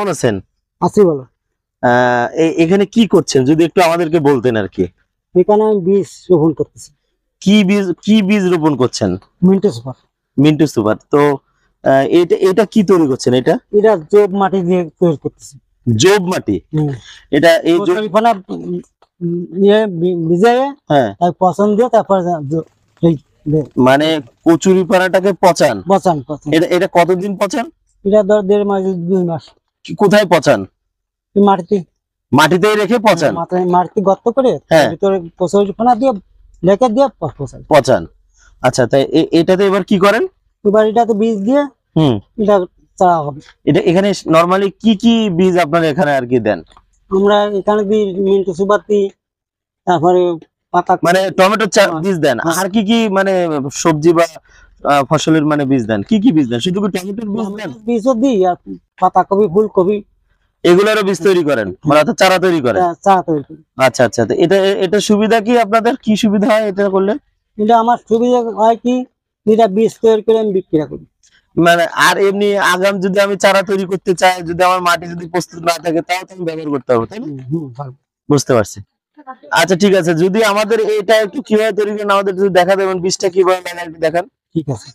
কেমন আছেন? আছি বলো। এখানে কি করছেন যদি একটু আমাদেরকে বলতেন আর কি। এখানে আমি বীজ রোপণ করতেছি। কি বীজ রোপণ করছেন? মিন্টু সুপার। মিন্টু সুপার। তো এটা কি তৈরি করছেন? এটা জব মাটি দিয়ে তৈরি করতেছি। জব মাটি? হুম। এটা এই কচুরিপানা ভিজাইয়ে হ্যাঁ, তাই পচন দিয়ে তারপর মানে কচুরি পানাটাকে পচান? পচান। এটা কতদিন পচান? এটা ধর 1.5 মাস 2 মাস। কোথায় পচান? মাটিতে মাটিতেই রেখে পচান? মাটিতে গর্ত করে হ্যাঁ, ভিতরে কচুরিপানা দিয়ে লেখে দিয়ে পচান। আচ্ছা, তাই এটাতে এবার কি করেন? এবার এটাতে বীজ দিয়ে এটা চারা হবে। এটা এখানে নরমালি কি বীজ আপনারা এখানে আর কি দেন? আমরা এখানে দিই মিন্টু সুপার দিই, তারপরে পাতা মানে টমেটো বীজ দেন, আর কি মানে সবজি বা ফসলের মানে বীজ দেন? কি বীজ দেন? শুধু কি টমেটোর বীজ দেন? বীজও দিই, আর পাতাকপি ফুলকপি এগুলোরও বীজ তৈরি করেন, মানে অর্থাৎ চারা তৈরি করেন? চারা তৈরি করি। আচ্ছা আচ্ছা, তো এটা সুবিধা কি আপনাদের? কি সুবিধা হয় এটা করলে? এটা আমার সুবিধা হয় কি, যেটা বীজ তৈরি করে আমি বিক্রি করি। মানে আর এমনি আগাম যদি আমি চারা তৈরি করতে চাই, যদি আমার মাটি যদি প্রস্তুত না থাকে, তাও তো আমি ব্যবহার করতে হবে, তাই না? বুঝতে পারছি। আচ্ছা ঠিক আছে, যদি আমাদের এটা একটু কিভাবে তৈরি করেন আমাদের যদি দেখা দেবেন, বীজটা কিভাবে লাগান একটু দেখান। ঠিক আছে।